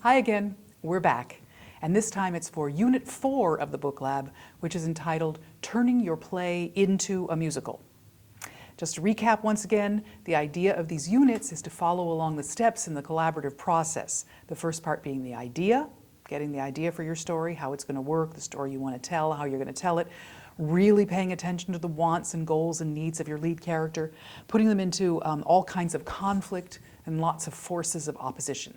Hi again, we're back. And this time it's for Unit 4 of the Book Lab, which is entitled Turning Your Play into a Musical. Just to recap once again, the idea of these units is to follow along the steps in the collaborative process. The first part being the idea, getting the idea for your story, how it's going to work, the story you want to tell, how you're going to tell it, really paying attention to the wants and goals and needs of your lead character, putting them into all kinds of conflict and lots of forces of opposition.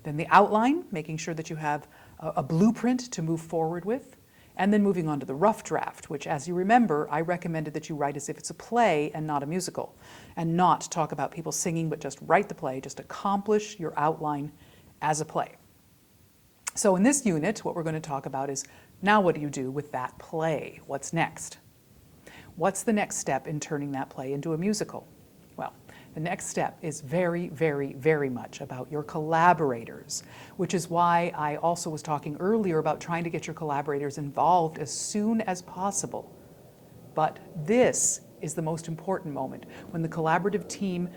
Then the outline, making sure that you have a blueprint to move forward with, and then moving on to the rough draft, which, as you remember, I recommended that you write as if it's a play and not a musical, and not talk about people singing, but just write the play, just accomplish your outline as a play. So in this unit, what we're going to talk about is, now what do you do with that play? What's next? What's the next step in turning that play into a musical? Well, the next step is very, very, very much about your collaborators, which is why I also was talking earlier about trying to get your collaborators involved as soon as possible. But this is the most important moment, when the collaborative team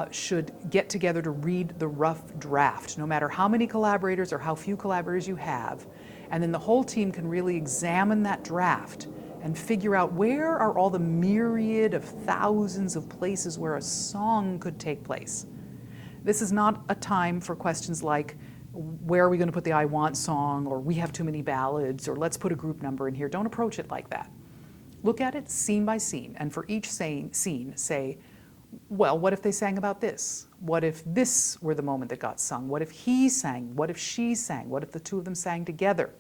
should get together to read the rough draft, no matter how many collaborators or how few collaborators you have. And then the whole team can really examine that draft and figure out where are all the myriad of thousands of places where a song could take place. This is not a time for questions like, where are we going to put the I Want song, or we have too many ballads, or let's put a group number in here. Don't approach it like that. Look at it scene by scene, and for each scene say, well, what if they sang about this? What if this were the moment that got sung? What if he sang? What if she sang? What if the two of them sang together?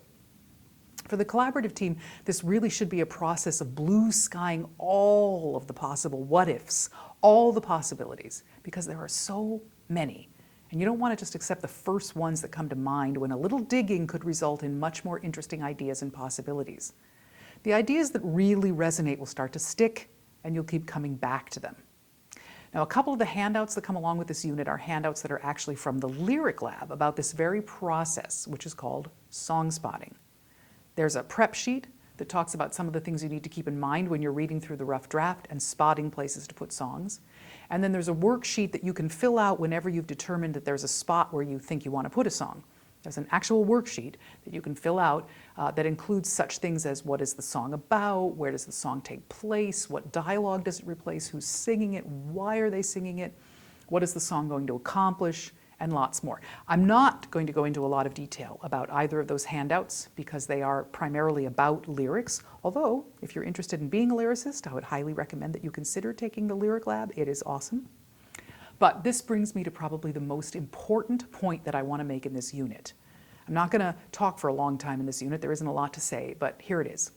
For the collaborative team, this really should be a process of blue skying all of the possible what-ifs, all the possibilities, because there are so many. And you don't want to just accept the first ones that come to mind when a little digging could result in much more interesting ideas and possibilities. The ideas that really resonate will start to stick, and you'll keep coming back to them. Now, a couple of the handouts that come along with this unit are handouts that are actually from the Lyric Lab about this very process, which is called song spotting. There's a prep sheet that talks about some of the things you need to keep in mind when you're reading through the rough draft and spotting places to put songs. And then there's a worksheet that you can fill out whenever you've determined that there's a spot where you think you want to put a song. There's an actual worksheet that you can fill out that includes such things as what is the song about, where does the song take place, what dialogue does it replace, who's singing it, why are they singing it, what is the song going to accomplish, and lots more. I'm not going to go into a lot of detail about either of those handouts because they are primarily about lyrics, although if you're interested in being a lyricist, I would highly recommend that you consider taking the Lyric Lab. It is awesome. But this brings me to probably the most important point that I want to make in this unit. I'm not going to talk for a long time in this unit. There isn't a lot to say, but here it is.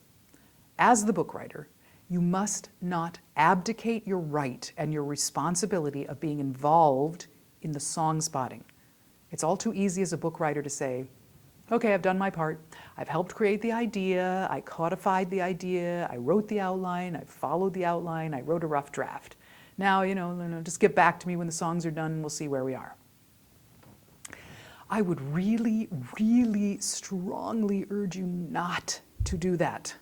As the book writer, you must not abdicate your right and your responsibility of being involved in the song spotting. It's all too easy as a book writer to say, okay, I've done my part. I've helped create the idea, I codified the idea, I wrote the outline, I followed the outline, I wrote a rough draft. Now, just get back to me when the songs are done and we'll see where we are. I would really, really strongly urge you not to do that.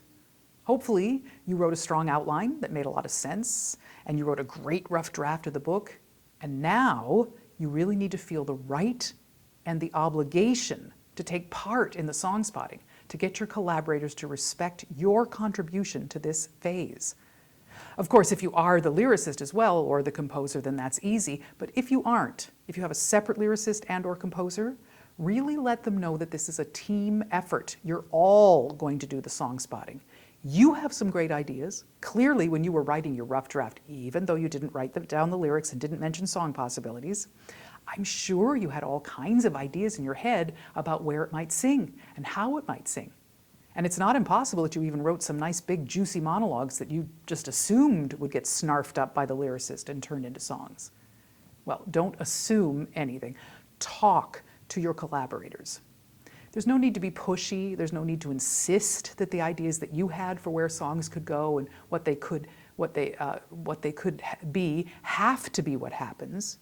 Hopefully, you wrote a strong outline that made a lot of sense, and you wrote a great rough draft of the book, and now you really need to feel the right and the obligation to take part in the song spotting, to get your collaborators to respect your contribution to this phase. Of course, if you are the lyricist as well, or the composer, then that's easy. But if you aren't, if you have a separate lyricist and or composer, really let them know that this is a team effort. You're all going to do the song spotting. You have some great ideas. Clearly, when you were writing your rough draft, even though you didn't write down the lyrics and didn't mention song possibilities, I'm sure you had all kinds of ideas in your head about where it might sing and how it might sing. And it's not impossible that you even wrote some nice big juicy monologues that you just assumed would get snarfed up by the lyricist and turned into songs. Well, don't assume anything. Talk to your collaborators. There's no need to be pushy. There's no need to insist that the ideas that you had for where songs could go and what they could be have to be what happens.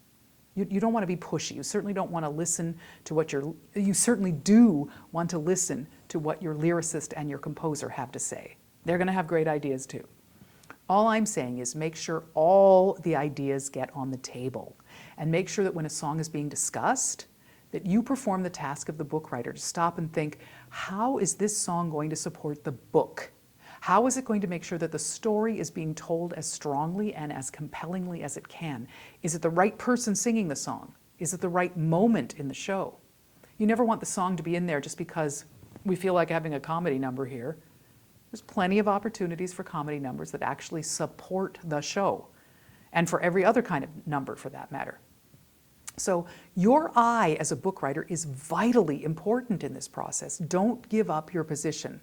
You don't want to be pushy. You certainly don't want to listen to what you certainly do want to listen to what your lyricist and your composer have to say. They're going to have great ideas too. All I'm saying is make sure all the ideas get on the table, and make sure that when a song is being discussed, that you perform the task of the book writer to stop and think, how is this song going to support the book? How is it going to make sure that the story is being told as strongly and as compellingly as it can? Is it the right person singing the song? Is it the right moment in the show? You never want the song to be in there just because we feel like having a comedy number here. There's plenty of opportunities for comedy numbers that actually support the show, and for every other kind of number for that matter. So your eye as a book writer is vitally important in this process. Don't give up your position.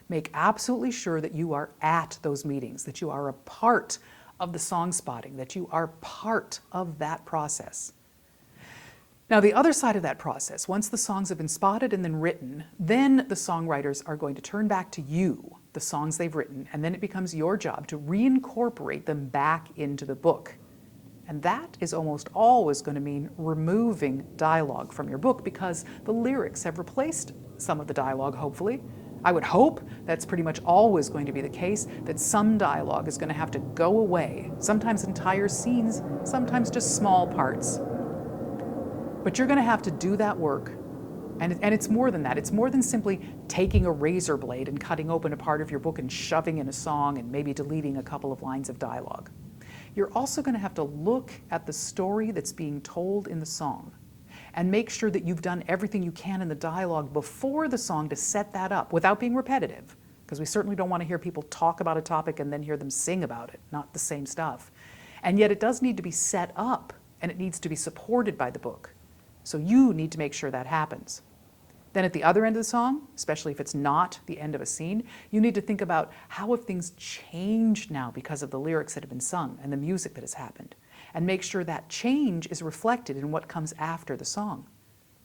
Make absolutely sure that you are at those meetings, that you are a part of the song spotting, that you are part of that process. Now, the other side of that process, once the songs have been spotted and then written, then the songwriters are going to turn back to you, the songs they've written, and then it becomes your job to reincorporate them back into the book. And that is almost always going to mean removing dialogue from your book because the lyrics have replaced some of the dialogue, hopefully. I would hope that's pretty much always going to be the case, that some dialogue is going to have to go away, sometimes entire scenes, sometimes just small parts. But you're going to have to do that work. And it's more than that. It's more than simply taking a razor blade and cutting open a part of your book and shoving in a song and maybe deleting a couple of lines of dialogue. You're also going to have to look at the story that's being told in the song and make sure that you've done everything you can in the dialogue before the song to set that up without being repetitive, because we certainly don't want to hear people talk about a topic and then hear them sing about it, not the same stuff. And yet it does need to be set up and it needs to be supported by the book. So you need to make sure that happens. Then at the other end of the song, especially if it's not the end of a scene, you need to think about how have things changed now because of the lyrics that have been sung and the music that has happened, and make sure that change is reflected in what comes after the song.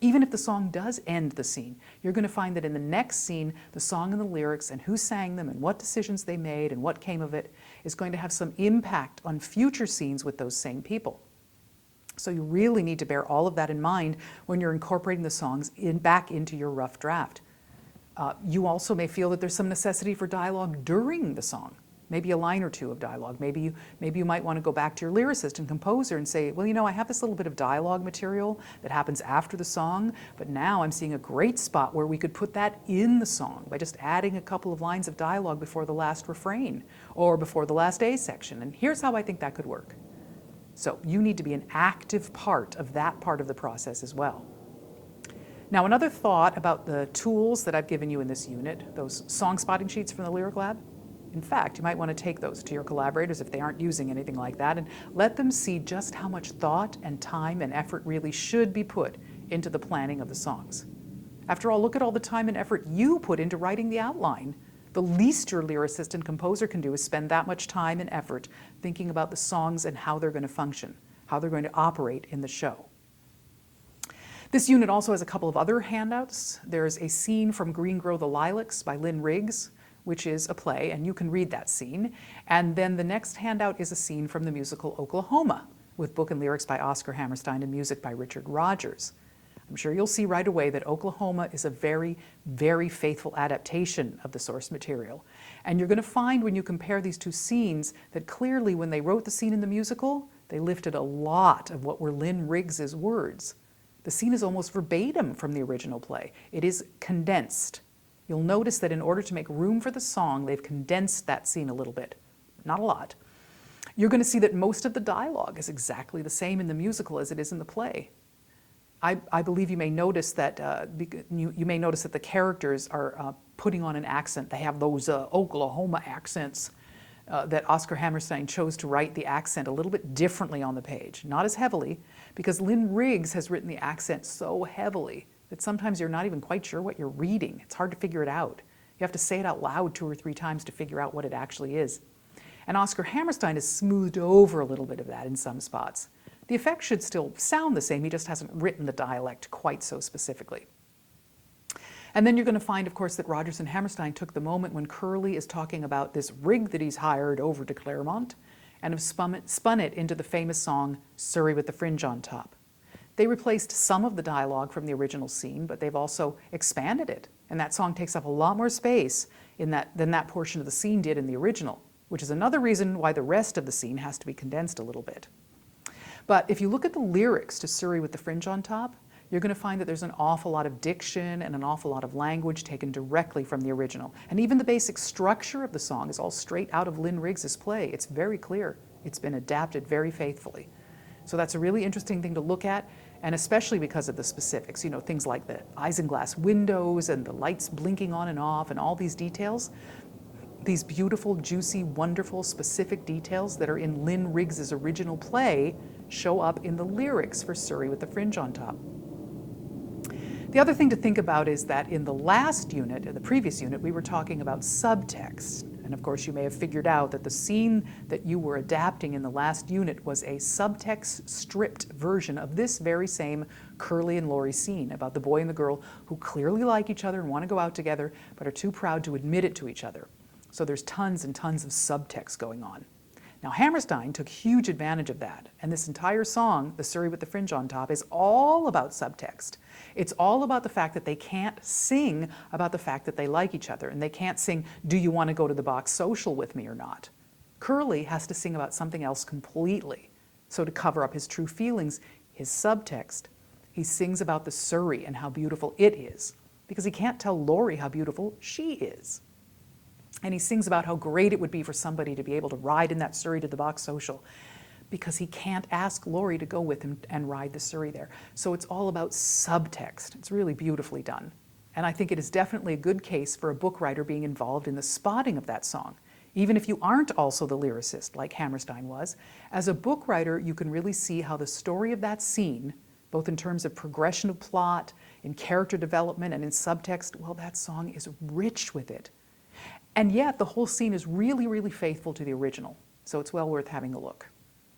Even if the song does end the scene, you're going to find that in the next scene, the song and the lyrics and who sang them and what decisions they made and what came of it is going to have some impact on future scenes with those same people. So you really need to bear all of that in mind when you're incorporating the songs back into your rough draft. You also may feel that there's some necessity for dialogue during the song, maybe a line or two of dialogue. Maybe you might want to go back to your lyricist and composer and say, well, you know, I have this little bit of dialogue material that happens after the song, but now I'm seeing a great spot where we could put that in the song by just adding a couple of lines of dialogue before the last refrain or before the last A section. And here's how I think that could work. So you need to be an active part of that part of the process as well. Now, another thought about the tools that I've given you in this unit, those song spotting sheets from the Lyric Lab, in fact, you might want to take those to your collaborators if they aren't using anything like that and let them see just how much thought and time and effort really should be put into the planning of the songs. After all, look at all the time and effort you put into writing the outline. The least your lyricist and composer can do is spend that much time and effort thinking about the songs and how they're going to function, how they're going to operate in the show. This unit also has a couple of other handouts. There's a scene from Green Grow the Lilacs by Lynn Riggs, which is a play, and you can read that scene. And then the next handout is a scene from the musical Oklahoma, with book and lyrics by Oscar Hammerstein and music by Richard Rodgers. I'm sure you'll see right away that Oklahoma is a very, very faithful adaptation of the source material. And you're going to find when you compare these two scenes that clearly when they wrote the scene in the musical, they lifted a lot of what were Lynn Riggs's words. The scene is almost verbatim from the original play. It is condensed. You'll notice that in order to make room for the song, they've condensed that scene a little bit, not a lot. You're going to see that most of the dialogue is exactly the same in the musical as it is in the play. I believe you may notice that the characters are putting on an accent. They have those Oklahoma accents that Oscar Hammerstein chose to write the accent a little bit differently on the page, not as heavily, because Lynn Riggs has written the accent so heavily that sometimes you're not even quite sure what you're reading. It's hard to figure it out. You have to say it out loud 2 or 3 times to figure out what it actually is. And Oscar Hammerstein has smoothed over a little bit of that in some spots. The effect should still sound the same, he just hasn't written the dialect quite so specifically. And then you're going to find, of course, that Rodgers and Hammerstein took the moment when Curly is talking about this rig that he's hired over to Claremont and have spun it into the famous song, Surrey with the Fringe on Top. They replaced some of the dialogue from the original scene, but they've also expanded it. And that song takes up a lot more space than that portion of the scene did in the original, which is another reason why the rest of the scene has to be condensed a little bit. But if you look at the lyrics to Surrey with the Fringe on Top, you're going to find that there's an awful lot of diction and an awful lot of language taken directly from the original. And even the basic structure of the song is all straight out of Lynn Riggs's play. It's very clear. It's been adapted very faithfully. So that's a really interesting thing to look at, and especially because of the specifics, you know, things like the isinglass windows and the lights blinking on and off and all these details. These beautiful, juicy, wonderful, specific details that are in Lynn Riggs's original play show up in the lyrics for Surrey with the Fringe on Top. The other thing to think about is that in the last unit, in the previous unit, we were talking about subtext. And of course, you may have figured out that the scene that you were adapting in the last unit was a subtext stripped version of this very same Curly and Laurie scene about the boy and the girl who clearly like each other and want to go out together, but are too proud to admit it to each other. So there's tons and tons of subtext going on. Now, Hammerstein took huge advantage of that, and this entire song, The Surrey with the Fringe on Top, is all about subtext. It's all about the fact that they can't sing about the fact that they like each other, and they can't sing, do you want to go to the box social with me or not? Curly has to sing about something else completely. So to cover up his true feelings, his subtext, he sings about the Surrey and how beautiful it is, because he can't tell Laurie how beautiful she is. And he sings about how great it would be for somebody to be able to ride in that Surrey to the box social, because he can't ask Laurie to go with him and ride the Surrey there. So it's all about subtext. It's really beautifully done. And I think it is definitely a good case for a book writer being involved in the spotting of that song. Even if you aren't also the lyricist, like Hammerstein was, as a book writer, you can really see how the story of that scene, both in terms of progression of plot, in character development, and in subtext, well, that song is rich with it. And yet, the whole scene is really, really faithful to the original, so it's well worth having a look.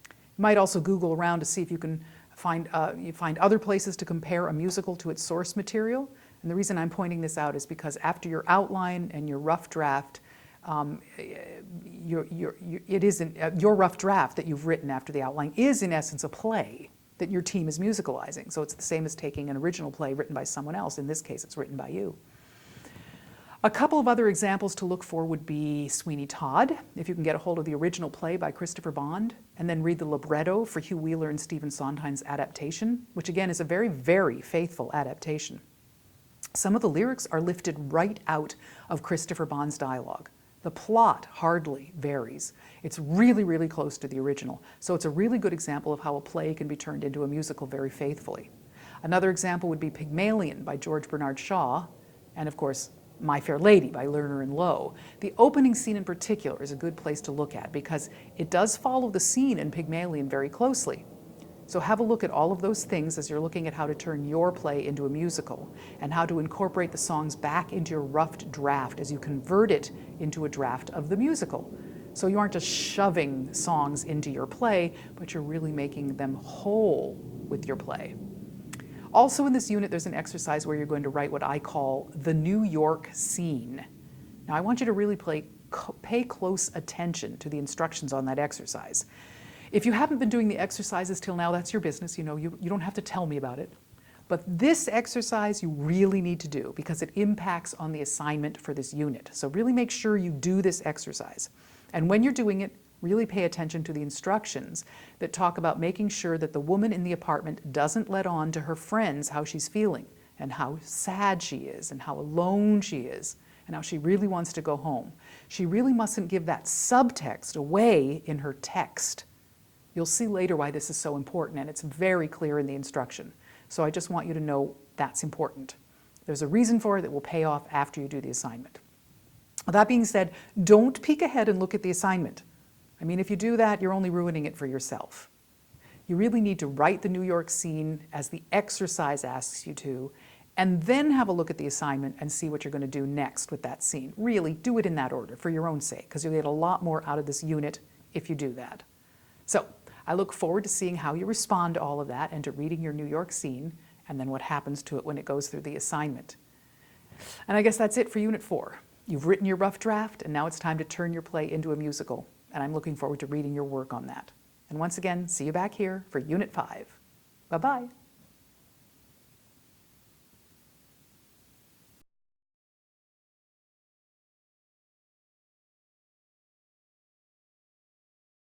You might also Google around to see if you can find other places to compare a musical to its source material. And the reason I'm pointing this out is because after your outline and your rough draft, your rough draft that you've written after the outline is in essence a play that your team is musicalizing. So it's the same as taking an original play written by someone else. In this case, it's written by you. A couple of other examples to look for would be Sweeney Todd, if you can get a hold of the original play by Christopher Bond, and then read the libretto for Hugh Wheeler and Stephen Sondheim's adaptation, which again is a very, very faithful adaptation. Some of the lyrics are lifted right out of Christopher Bond's dialogue. The plot hardly varies. It's really, really close to the original, so it's a really good example of how a play can be turned into a musical very faithfully. Another example would be Pygmalion by George Bernard Shaw, and of course, My Fair Lady by Lerner and Loewe. The opening scene in particular is a good place to look at because it does follow the scene in Pygmalion very closely. So have a look at all of those things as you're looking at how to turn your play into a musical and how to incorporate the songs back into your rough draft as you convert it into a draft of the musical. So you aren't just shoving songs into your play, but you're really making them whole with your play. Also in this unit, there's an exercise where you're going to write what I call the New York scene. Now I want you to really pay close attention to the instructions on that exercise. If you haven't been doing the exercises till now, that's your business. You know, you don't have to tell me about it. But this exercise you really need to do because it impacts on the assignment for this unit. So really make sure you do this exercise. And when you're doing it, really pay attention to the instructions that talk about making sure that the woman in the apartment doesn't let on to her friends how she's feeling and how sad she is and how alone she is and how she really wants to go home. She really mustn't give that subtext away in her text. You'll see later why this is so important, and it's very clear in the instruction. So I just want you to know that's important. There's a reason for it that will pay off after you do the assignment. That being said, don't peek ahead and look at the assignment. I mean, if you do that, you're only ruining it for yourself. You really need to write the New York scene as the exercise asks you to, and then have a look at the assignment and see what you're going to do next with that scene. Really, do it in that order for your own sake, because you'll get a lot more out of this unit if you do that. So, I look forward to seeing how you respond to all of that and to reading your New York scene, and then what happens to it when it goes through the assignment. And I guess that's it for Unit 4. You've written your rough draft, and now it's time to turn your play into a musical. And I'm looking forward to reading your work on that. And once again, see you back here for Unit 5. Bye-bye.